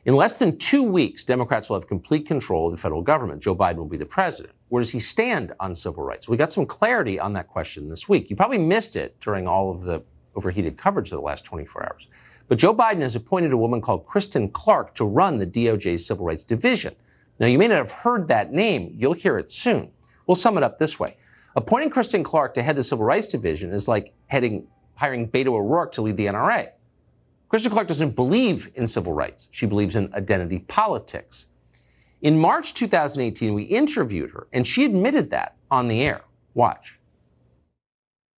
In less than 2 weeks, Democrats will have complete control of the federal government. Joe Biden will be the president. Where does he stand on civil rights? We got some clarity on that question this week. You probably missed it during all of the overheated coverage of the last 24 hours. But Joe Biden has appointed a woman called Kristen Clark to run the DOJ's Civil Rights Division. Now, you may not have heard that name. You'll hear it soon. We'll sum it up this way. Appointing Kristen Clark to head the Civil Rights Division is like hiring Beto O'Rourke to lead the NRA. Kristen Clark doesn't believe in civil rights. She believes in identity politics. In March 2018, we interviewed her, and she admitted that on the air. Watch.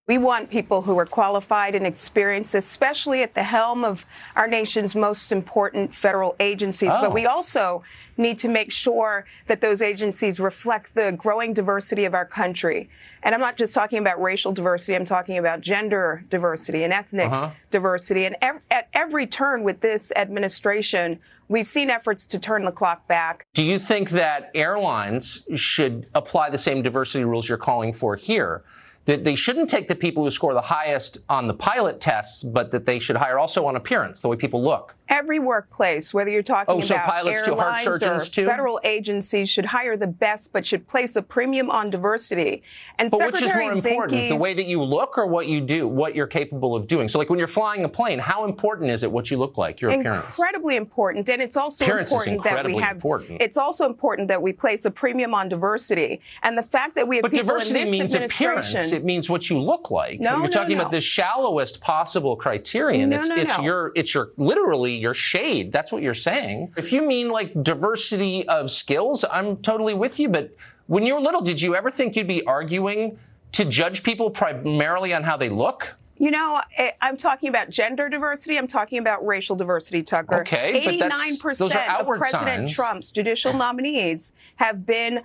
We want people who are qualified and experienced, especially at the helm of our nation's most important federal agencies. But we also need to make sure that those agencies reflect the growing diversity of our country. And I'm not just talking about racial diversity. I'm talking about gender diversity and ethnic diversity. And at every turn with this administration, we've seen efforts to turn the clock back. Do you think that airlines should apply the same diversity rules you're calling for here? That they shouldn't take the people who score the highest on the pilot tests, but that they should hire also on appearance, the way people look? Every workplace, whether you're talking about pilots too, heart airlines surgeons or too? federal agencies, should hire the best, but should place a premium on diversity. And But which is more important, Zinke's, the way that you look or what you do, what you're capable of doing? So like when you're flying a plane, how important is it what you look like, your appearance? Incredibly important. And it's also important that we have, it's also important that we place a premium on diversity. And the fact that we have but people diversity in this means appearance. It means what you look like. You're talking about the shallowest possible criterion. It's your literally your shade. That's what you're saying. If you mean like diversity of skills, I'm totally with you. But when you were little, did you ever think you'd be arguing to judge people primarily on how they look? You know, I'm talking about gender diversity. I'm talking about racial diversity, Tucker. Okay, 89% those are outward of President signs. Trump's judicial nominees have been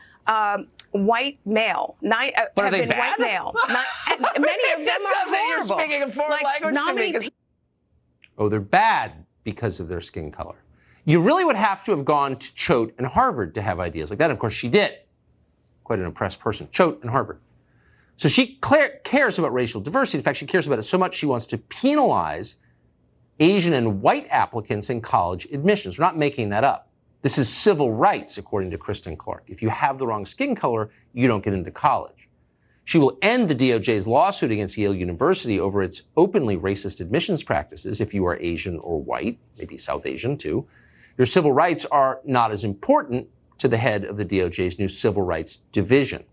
white male. But are they bad? White male. Many of them are horrible. You're speaking a foreign language to me. Oh, they're bad because of their skin color. You really would have to have gone to Choate and Harvard to have ideas like that. Of course, she did. Quite an impressed person. Choate and Harvard. So she cares about racial diversity. In fact, she cares about it so much she wants to penalize Asian and white applicants in college admissions. We're not making that up. This is civil rights, according to Kristen Clark. If you have the wrong skin color, you don't get into college. She will end the DOJ's lawsuit against Yale University over its openly racist admissions practices if you are Asian or white, maybe South Asian too. Your civil rights are not as important to the head of the DOJ's new Civil Rights Division.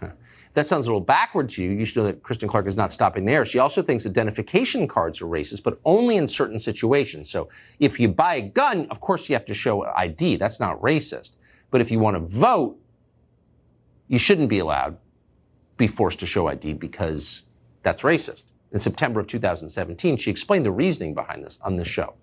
If that sounds a little backward to you, you should know that Kristen Clark is not stopping there. She also thinks identification cards are racist, but only in certain situations. So if you buy a gun, of course you have to show ID. That's not racist. But if you want to vote, you shouldn't be allowed be forced to show ID because that's racist. In September of 2017, she explained the reasoning behind this on this show.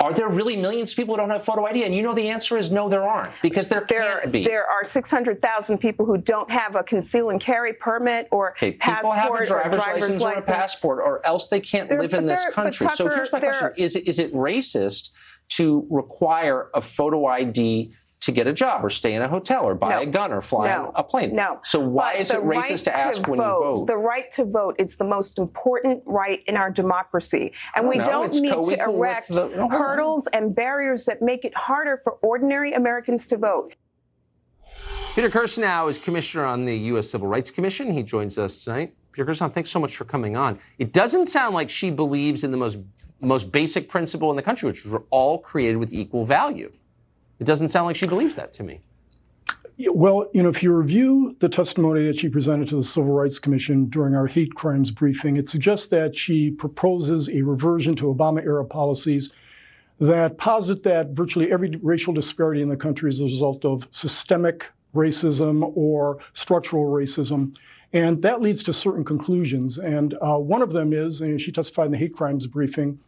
Are there really millions of people who don't have photo ID? And you know the answer is no, there aren't, because there can't be. There are 600,000 people who don't have a conceal and carry permit or passport or driver's license or a passport, or else they can't live in this country. Tucker, so here's my question. Is it racist to require a photo ID to get a job or stay in a hotel or buy a gun or fly on a plane? No. So why is it racist to ask when you vote? The right to vote is the most important right in our democracy. And we don't need to erect hurdles and barriers that make it harder for ordinary Americans to vote. Peter Kirsanow is commissioner on the U.S. Civil Rights Commission. He joins us tonight. Peter Kirsanow, thanks so much for coming on. It doesn't sound like she believes in the most basic principle in the country, which is we're all created with equal value. It doesn't sound like she believes that to me. Well, you know, if you review the testimony that she presented to the Civil Rights Commission during our hate crimes briefing, it suggests that she proposes a reversion to Obama-era policies that posit that virtually every racial disparity in the country is a result of systemic racism or structural racism. And that leads to certain conclusions. And one of them is, and she testified in the hate crimes briefing,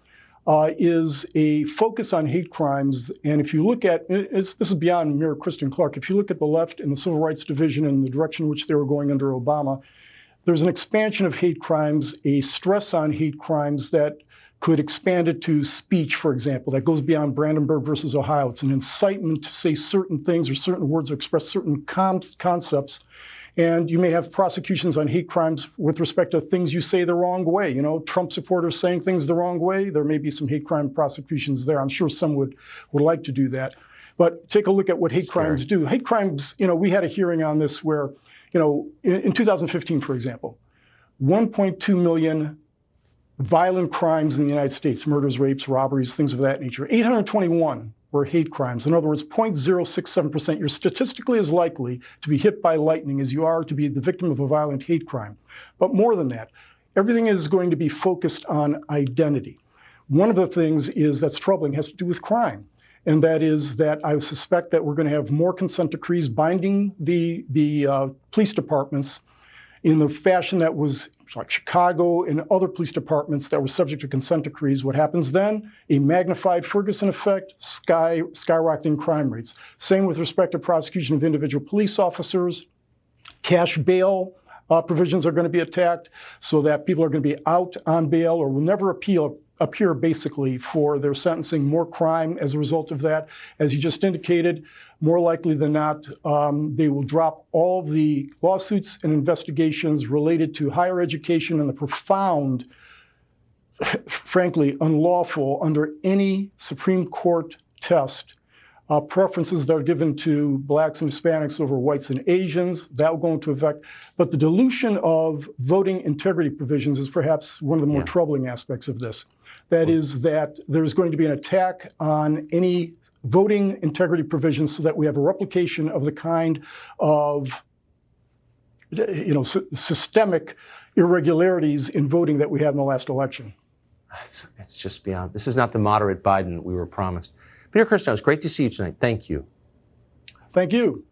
is a focus on hate crimes. And if you look at, this is beyond mere Kristen Clark, if you look at the left and the Civil Rights Division and the direction in which they were going under Obama, there's an expansion of hate crimes, a stress on hate crimes that could expand it to speech, for example, that goes beyond Brandenburg versus Ohio. It's an incitement to say certain things or certain words or express certain concepts. And you may have prosecutions on hate crimes with respect to things you say the wrong way. You know, Trump supporters saying things the wrong way. There may be some hate crime prosecutions there. I'm sure some would like to do that. But take a look at what hate crimes do. Hate crimes, you know, we had a hearing on this where, you know, in 2015, for example, 1.2 million violent crimes in the United States, murders, rapes, robberies, things of that nature. 821 were hate crimes. In other words, 0.067%. You're statistically as likely to be hit by lightning as you are to be the victim of a violent hate crime. But more than that, everything is going to be focused on identity. One of the things that's troubling has to do with crime. And that is that I suspect that we're going to have more consent decrees binding the police departments in the fashion that was like Chicago and other police departments that were subject to consent decrees. What happens then? A magnified Ferguson effect, skyrocketing crime rates. Same with respect to prosecution of individual police officers. Cash bail provisions are going to be attacked so that people are going to be out on bail or will never appear basically for their sentencing. More crime as a result of that. As you just indicated, more likely than not, they will drop all the lawsuits and investigations related to higher education and the profound, frankly, unlawful under any Supreme Court test preferences that are given to blacks and Hispanics over whites and Asians. That will go into effect. But the dilution of voting integrity provisions is perhaps one of the more troubling aspects of this. That is that there's going to be an attack on any voting integrity provisions so that we have a replication of the kind of, you know, systemic irregularities in voting that we had in the last election. It's just beyond. This is not the moderate Biden we were promised. Peter Kirsanow, it's great to see you tonight. Thank you. Thank you.